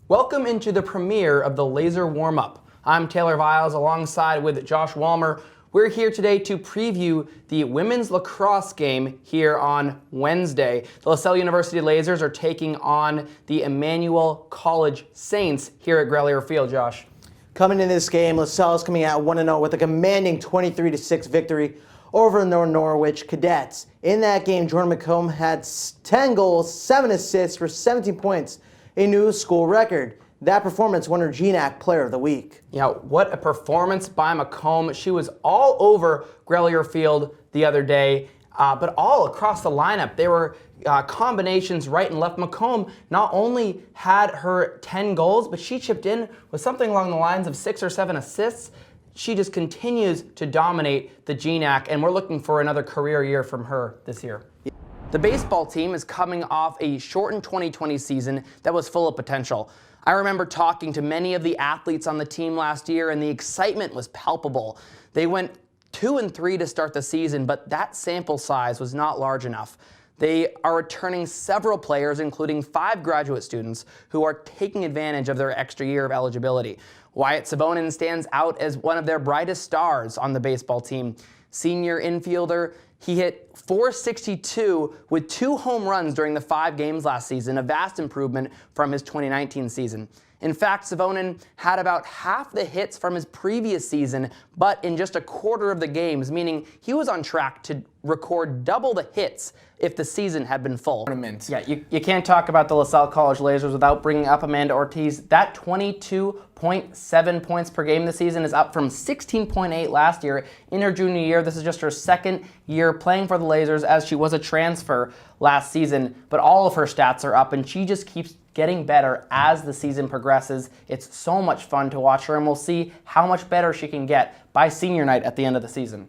Welcome into the premiere of the Laser Warm-Up. I'm Taylor Viles alongside with Josh Walmer. We're here today to preview the women's lacrosse game here on Wednesday. The LaSalle University Lasers are taking on the Emmanuel College Saints here at Grelier Field, Josh. Coming in this game, LaSalle is coming out 1-0 with a commanding 23-6 victory over the Norwich Cadets. In that game, Jordan McComb had 10 goals, 7 assists for 17 points, a new school record. That performance won her GNAC Player of the Week. Yeah, what a performance by McComb. She was all over Grelier Field the other day, but all across the lineup. There were combinations right and left. McComb not only had her 10 goals, but she chipped in with something along the lines of 6 or 7 assists. She just continues to dominate the GNAC, and we're looking for another career year from her this year. The baseball team is coming off a shortened 2020 season that was full of potential. I remember talking to many of the athletes on the team last year, and the excitement was palpable. They went 2-3 to start the season, but that sample size was not large enough. They are returning several players, including 5 graduate students, who are taking advantage of their extra year of eligibility. Wyatt Savonan stands out as one of their brightest stars on the baseball team. Senior infielder, he hit .462 with 2 home runs during the 5 games last season, a vast improvement from his 2019 season. In fact, Savonan had about half the hits from his previous season, but in just a quarter of the games, meaning he was on track to record double the hits if the season had been full. Yeah, you can't talk about the LaSalle College Lasers without bringing up Amanda Ortiz. That 22.7 points per game this season is up from 16.8 last year in her junior year. This is just her second year playing for the Lasers, as she was a transfer last season, but all of her stats are up, and she just keeps getting better as the season progresses. It's so much fun to watch her, and we'll see how much better she can get by senior night at the end of the season.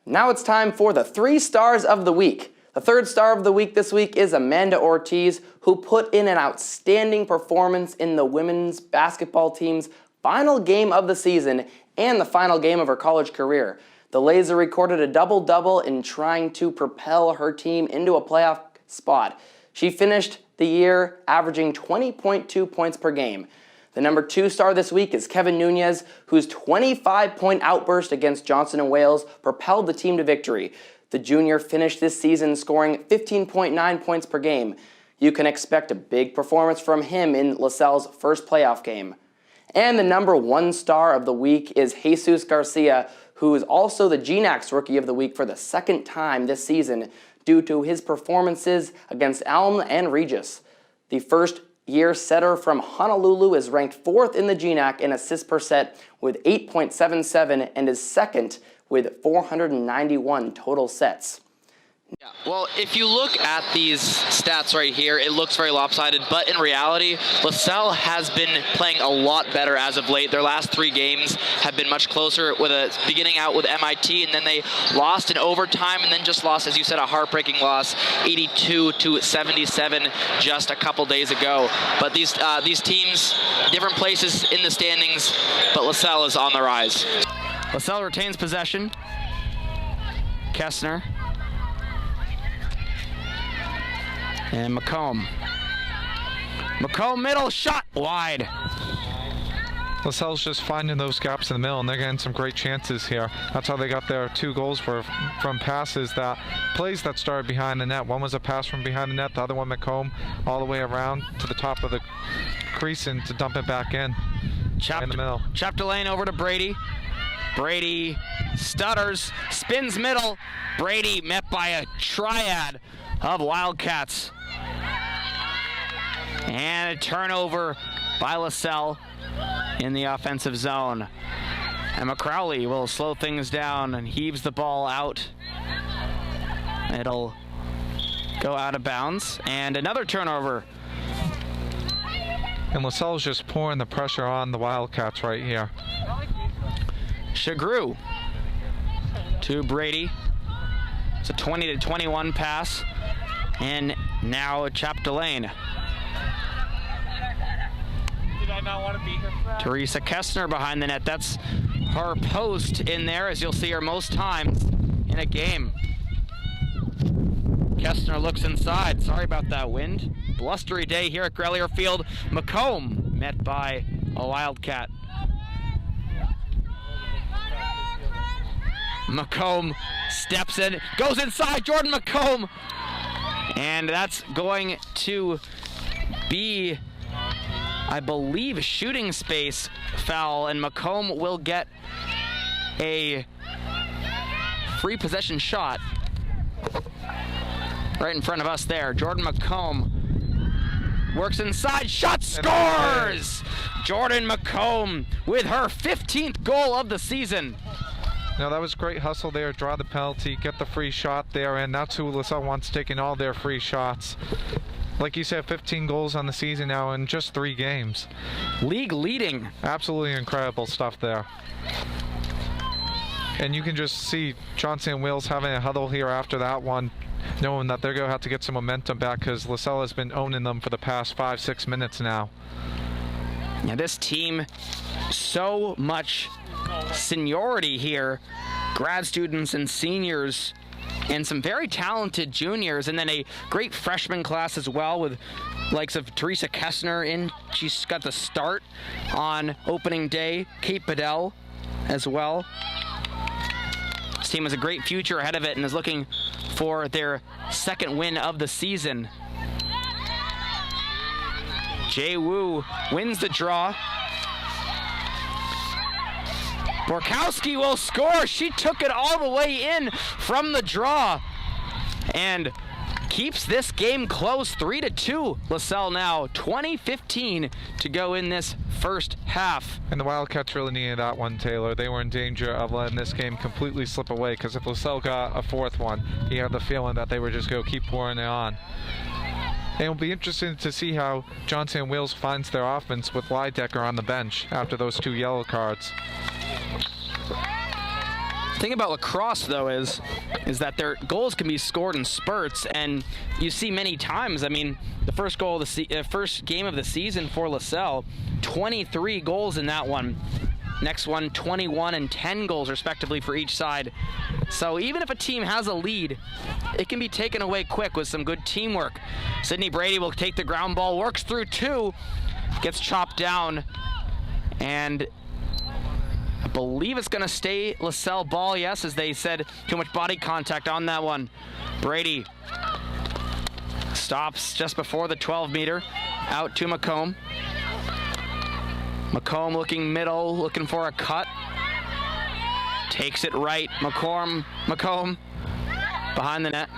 Now it's time for the 3 stars of the week. The 3rd star of the week this week is Amanda Ortiz, who put in an outstanding performance in the women's basketball team's final game of the season and the final game of her college career. The Laser recorded a double-double in trying to propel her team into a playoff spot. She finished the year averaging 20.2 points per game. The number 2 star this week is Kevin Nunez, whose 25-point outburst against Johnson & Wales propelled the team to victory. The junior finished this season scoring 15.9 points per game. You can expect a big performance from him in LaSalle's first playoff game. And the number 1 star of the week is Jesus Garcia, who is also the GNAC's Rookie of the Week for the 2nd time this season, due to his performances against Elm and Regis. The first-year setter from Honolulu is ranked 4th in the GNAC in assists per set with 8.77 and is 2nd with 491 total sets. Yeah, well, if you look at these stats right here, it looks very lopsided, but in reality, LaSalle has been playing a lot better as of late. Their last 3 games have been much closer, with beginning out with MIT, and then they lost in overtime, and then just lost, as you said, a heartbreaking loss, 82-77, just a couple days ago. But these teams, different places in the standings, but LaSalle is on the rise. LaSalle retains possession. Kessner. And McComb. McComb middle, shot wide. LaSalle's just finding those gaps in the middle, and they're getting some great chances here. That's how they got their 2 goals from passes, plays that started behind the net. One was a pass from behind the net, the other one McComb all the way around to the top of the crease and to dump it back in the middle. Chapter lane over to Brady. Brady stutters, spins middle. Brady met by a triad of Wildcats. And a turnover by LaSalle in the offensive zone. And McCrowley will slow things down and heaves the ball out. It'll go out of bounds. And another turnover. And LaSalle's just pouring the pressure on the Wildcats right here. Shagru to Brady. It's a 20-21 pass. And now Chapdelaine. Did I not want to be here for that? Teresa Kessner behind the net. That's her post in there, as you'll see her most times in a game. Kessner looks inside. Sorry about that wind. blustery day here at Grelier Field. McComb met by a Wildcat. McComb steps in, goes inside, Jordan McComb, and that's going to be, I believe, a shooting space foul, and McComb will get a free possession shot right in front of us there. Jordan McComb works inside, shot, scores! Jordan McComb with her 15th goal of the season. Now that was great hustle there, draw the penalty, get the free shot there, and that's who LaSalle wants, taking all their free shots. Like you said, 15 goals on the season now in just 3 games. League leading. Absolutely incredible stuff there. And you can just see Johnson and Wills having a huddle here after that one, knowing that they're going to have to get some momentum back because LaSalle has been owning them for the past 5-6 minutes now. Now this team, so much seniority here, grad students and seniors, and some very talented juniors, and then a great freshman class as well with likes of Teresa Kessner in. She's got the start on opening day. Kate Bedell as well. This team has a great future ahead of it and is looking for their 2nd win of the season. Jay Wu wins the draw. Borkowski will score. She took it all the way in from the draw and keeps this game close, 3-2. LaSalle now 20:15 to go in this first half. And the Wildcats really needed that one, Taylor. They were in danger of letting this game completely slip away because if LaSalle got a 4th one, he had the feeling that they were just going to keep pouring it on. And it'll be interesting to see how Johnson and Wills finds their offense with Lydecker on the bench after those 2 yellow cards. The thing about lacrosse, though, is that their goals can be scored in spurts, and you see many times. I mean, the first goal of the first game of the season for LaSalle, 23 goals in that one. Next one, 21 and 10 goals respectively for each side. So even if a team has a lead, it can be taken away quick with some good teamwork. Sydney Brady will take the ground ball, works through 2, gets chopped down, and I believe it's going to stay LaSalle ball, yes, as they said, too much body contact on that one. Brady stops just before the 12-meter, out to McComb. McComb looking middle, looking for a cut. Takes it right, McComb behind the net.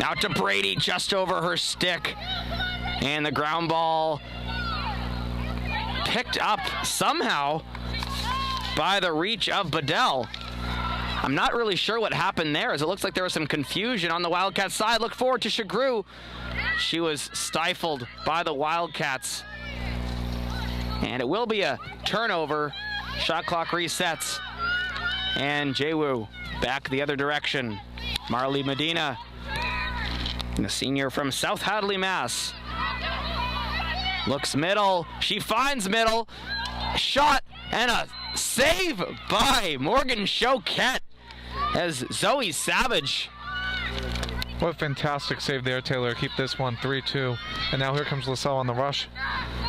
Out to Brady, just over her stick. And the ground ball picked up somehow by the reach of Bedell. I'm not really sure what happened there, as it looks like there was some confusion on the Wildcats side. Look forward to Chagru. She was stifled by the Wildcats. And it will be a turnover. Shot clock resets. And Jaywu back the other direction. Marley Medina, the senior from South Hadley, Mass. Looks middle. She finds middle. Shot and a save by Morgan Choquette as Zoe Savage. What a fantastic save there, Taylor. Keep this one 3-2. And now here comes LaSalle on the rush.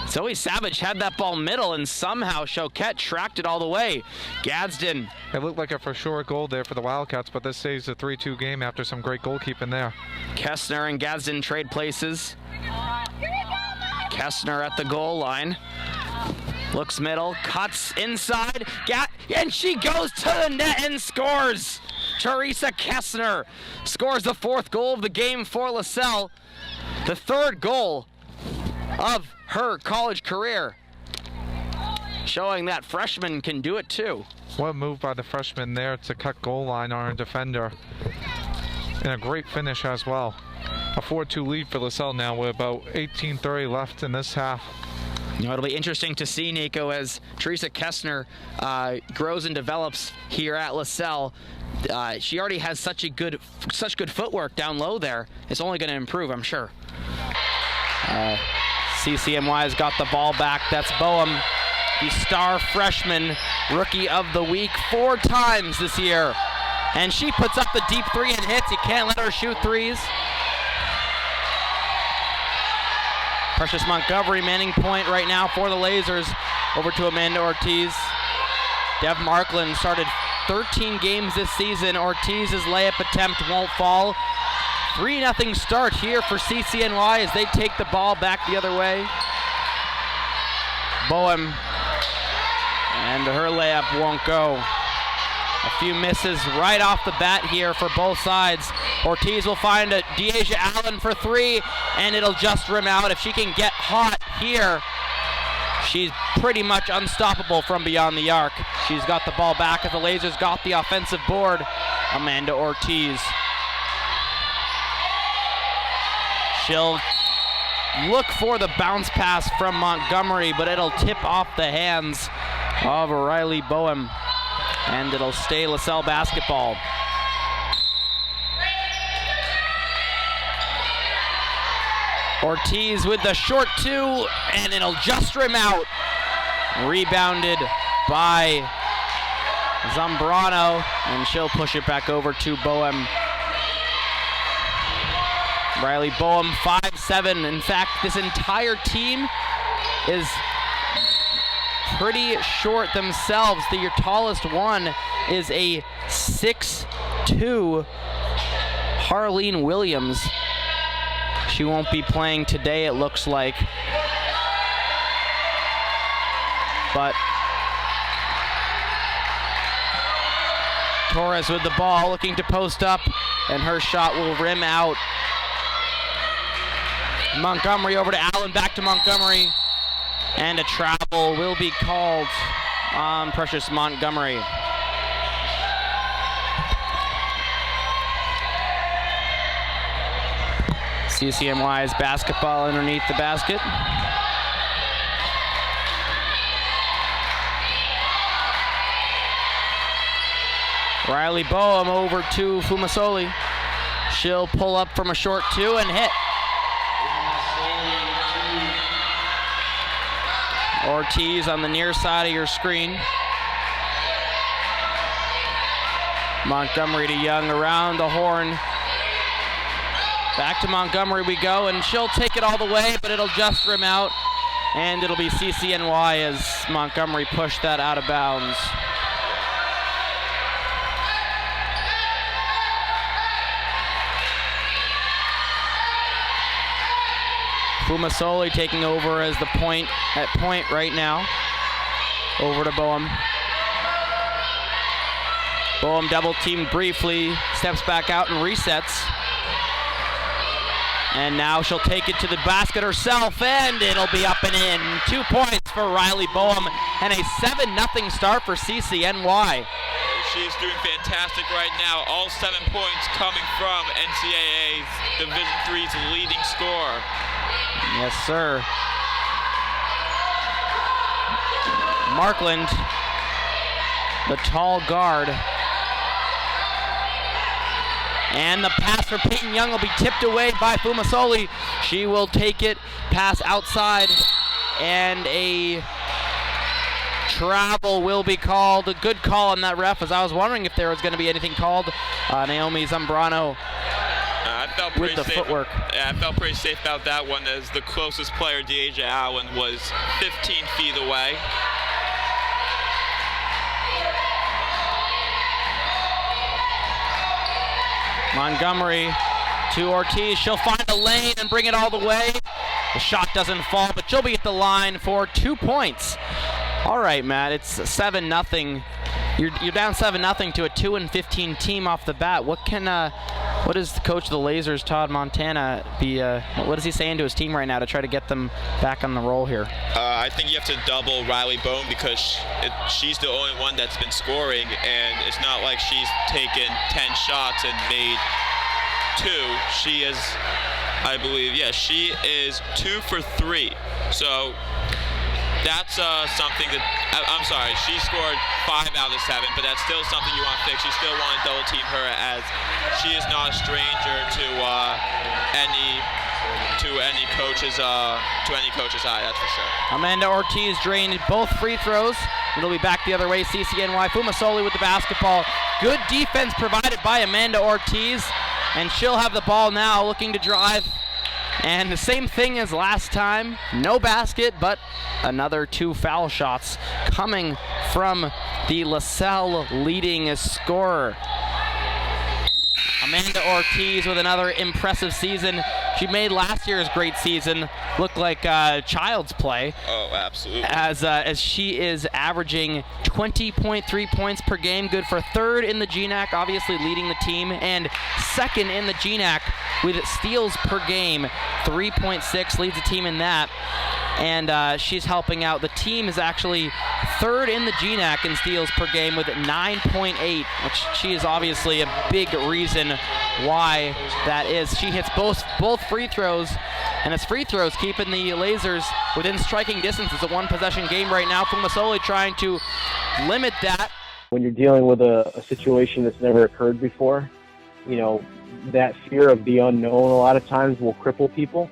Zoe Savage had that ball middle, and somehow Choquette tracked it all the way. Gadsden. It looked like a for sure goal there for the Wildcats, but this saves a 3-2 game after some great goalkeeping there. Kessner and Gadsden trade places. Kessner at the goal line. Looks middle, cuts inside, and she goes to the net and scores! Teresa Kessner scores the 4th goal of the game for LaSalle. The 3rd goal of her college career. Showing that freshmen can do it too. What a move by the freshman there to cut goal line on her defender. And a great finish as well. A 4-2 lead for LaSalle now with about 18:30 left in this half. You know, it'll be interesting to see, Nico, as Teresa Kessner grows and develops here at LaSalle. She already has such good footwork down low there. It's only going to improve, I'm sure. CCMY has got the ball back. That's Boehm, the star freshman rookie of the week 4 times this year. And she puts up the deep three and hits. You can't let her shoot threes. Precious Montgomery manning point right now for the Lasers. Over to Amanda Ortiz. Dev Markland started 13 games this season. Ortiz's layup attempt won't fall. 3-0 start here for CCNY as they take the ball back the other way. Boehm, and her layup won't go. A few misses right off the bat here for both sides. Ortiz will find a Deasia Allen for three, and it'll just rim out. If she can get hot here, she's pretty much unstoppable from beyond the arc. She's got the ball back as the Lasers got the offensive board. Amanda Ortiz. She'll look for the bounce pass from Montgomery, but it'll tip off the hands of Riley Boehm, and it'll stay LaSalle basketball. Ortiz with the short two, and it'll just rim out. Rebounded by Zambrano, and she'll push it back over to Boehm. Riley Boehm, 5'7". In fact, this entire team is pretty short themselves. Your tallest one is a 6'2" Harleen Williams. She won't be playing today, it looks like. But Torres with the ball, looking to post up, and her shot will rim out. Montgomery over to Allen, back to Montgomery, and a travel will be called on Precious Montgomery. CCNY's basketball underneath the basket. Riley Boehm over to Fumasoli. She'll pull up from a short two and hit. Ortiz on the near side of your screen. Montgomery to Young around the horn. Back to Montgomery we go, and she'll take it all the way, but it'll just rim out, and it'll be CCNY as Montgomery pushed that out of bounds. Fumasoli taking over as the point right now. Over to Boehm. Boehm double teamed briefly, steps back out and resets. And now she'll take it to the basket herself, and it'll be up and in. 2 points for Riley Boehm, and a 7-0 start for CCNY. She's doing fantastic right now. All 7 points coming from NCAA's Division III's leading scorer. Yes, sir. Markland, the tall guard. And the pass for Peyton Young will be tipped away by Fumasoli. She will take it, pass outside, and a travel will be called. A good call on that ref, as I was wondering if there was going to be anything called. Naomi Zambrano with the footwork. Yeah, I felt pretty safe about that one, as the closest player, Deasia Allen, was 15 feet away. Montgomery to Ortiz. She'll find a lane and bring it all the way. The shot doesn't fall, but she'll be at the line for 2 points. All right, Matt, it's 7-0. You're down 7-0 to a 2-15 team off the bat. What is the coach of the Lasers, Todd Montana, what is he saying to his team right now to try to get them back on the roll here? I think you have to double Riley Boehm, because she's the only one that's been scoring, and it's not like she's taken 10 shots and made 2. She is, I believe, she is 2 for 3. So that's something that, I'm sorry, she scored 5 out of 7, but that's still something you want to fix. You still want to double team her, as she is not a stranger to any coach's eye, that's for sure. Amanda Ortiz drained both free throws. It'll be back the other way. CCNY. Fumasoli with the basketball. Good defense provided by Amanda Ortiz, and she'll have the ball now, looking to drive. And the same thing as last time, no basket, but another 2 foul shots coming from the LaSalle leading scorer. Amanda Ortiz with another impressive season. She made last year's great season look like child's play. Oh, absolutely. As she is averaging 20.3 points per game, good for 3rd in the GNAC, obviously leading the team, and 2nd in the GNAC with steals per game. 3.6 leads the team in that. And she's helping out. The team is actually 3rd in the GNAC in steals per game with 9.8, which she is obviously a big reason why that is. She hits both free throws, and it's free throws keeping the Lasers within striking distance. It's a 1-possession game right now. Fumasoli trying to limit that. When you're dealing with a situation that's never occurred before, you know, that fear of the unknown a lot of times will cripple people.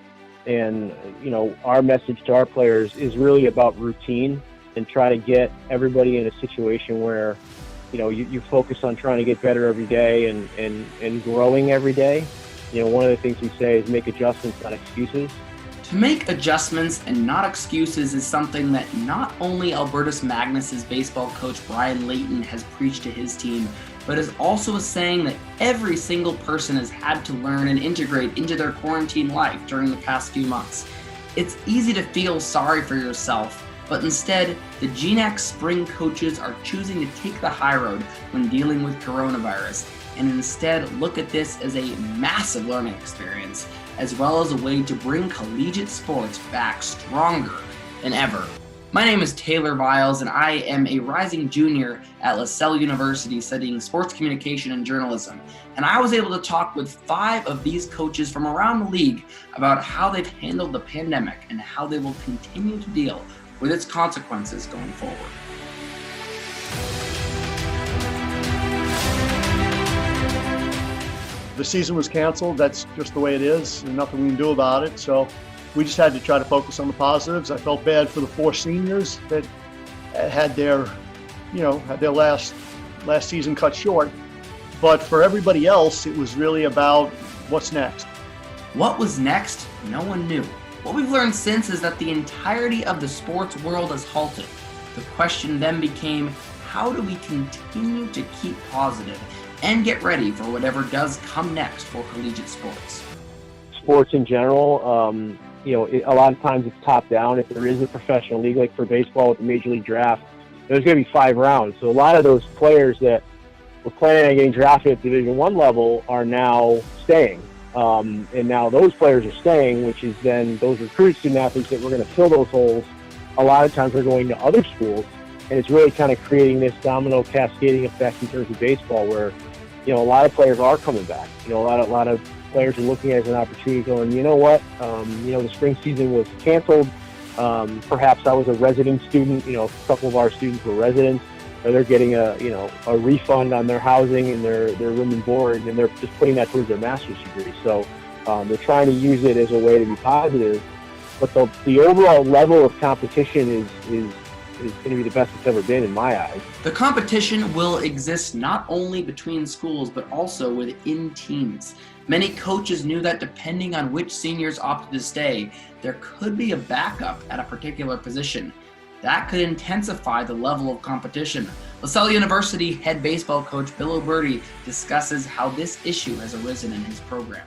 And, you know, our message to our players is really about routine and try to get everybody in a situation where, you know, you focus on trying to get better every day and growing every day. You know, one of the things we say is make adjustments, not excuses. To make adjustments and not excuses is something that not only Albertus Magnus's baseball coach Brian Layton has preached to his team, but is also a saying that every single person has had to learn and integrate into their quarantine life during the past few months. It's easy to feel sorry for yourself, but instead, the GNAC spring coaches are choosing to take the high road when dealing with coronavirus, and instead look at this as a massive learning experience, as well as a way to bring collegiate sports back stronger than ever. My name is Taylor Viles, and I am a rising junior at LaSalle University studying sports communication and journalism. And I was able to talk with 5 of these coaches from around the league about how they've handled the pandemic and how they will continue to deal with its consequences going forward. The season was canceled. That's just the way it is. There's nothing we can do about it. So we just had to try to focus on the positives. I felt bad for the 4 seniors that had their last season cut short. But for everybody else, it was really about what's next. What was next? No one knew. What we've learned since is that the entirety of the sports world has halted. The question then became, how do we continue to keep positive and get ready for whatever does come next for collegiate sports? Sports in general, a lot of times it's top down. If there is a professional league, like for baseball with the Major League Draft, there's going to be 5 rounds. So a lot of those players that were planning on getting drafted at Division I level are now staying. And now those players are staying, which is then those recruited student athletes that were going to fill those holes, a lot of times are going to other schools. And it's really kind of creating this domino cascading effect in terms of baseball where, you know, a lot of players are coming back. You know, a lot of players are looking at it as an opportunity going, you know what, the spring season was canceled. Perhaps I was a resident student, a couple of our students were residents, or they're getting a refund on their housing and their room and board, and they're just putting that towards their master's degree. So they're trying to use it as a way to be positive. But the overall level of competition is going to be the best it's ever been in my eyes. The competition will exist not only between schools, but also within teams. Many coaches knew that depending on which seniors opted to stay, there could be a backup at a particular position. That could intensify the level of competition. LaSalle University head baseball coach Bill O'Berty discusses how this issue has arisen in his program.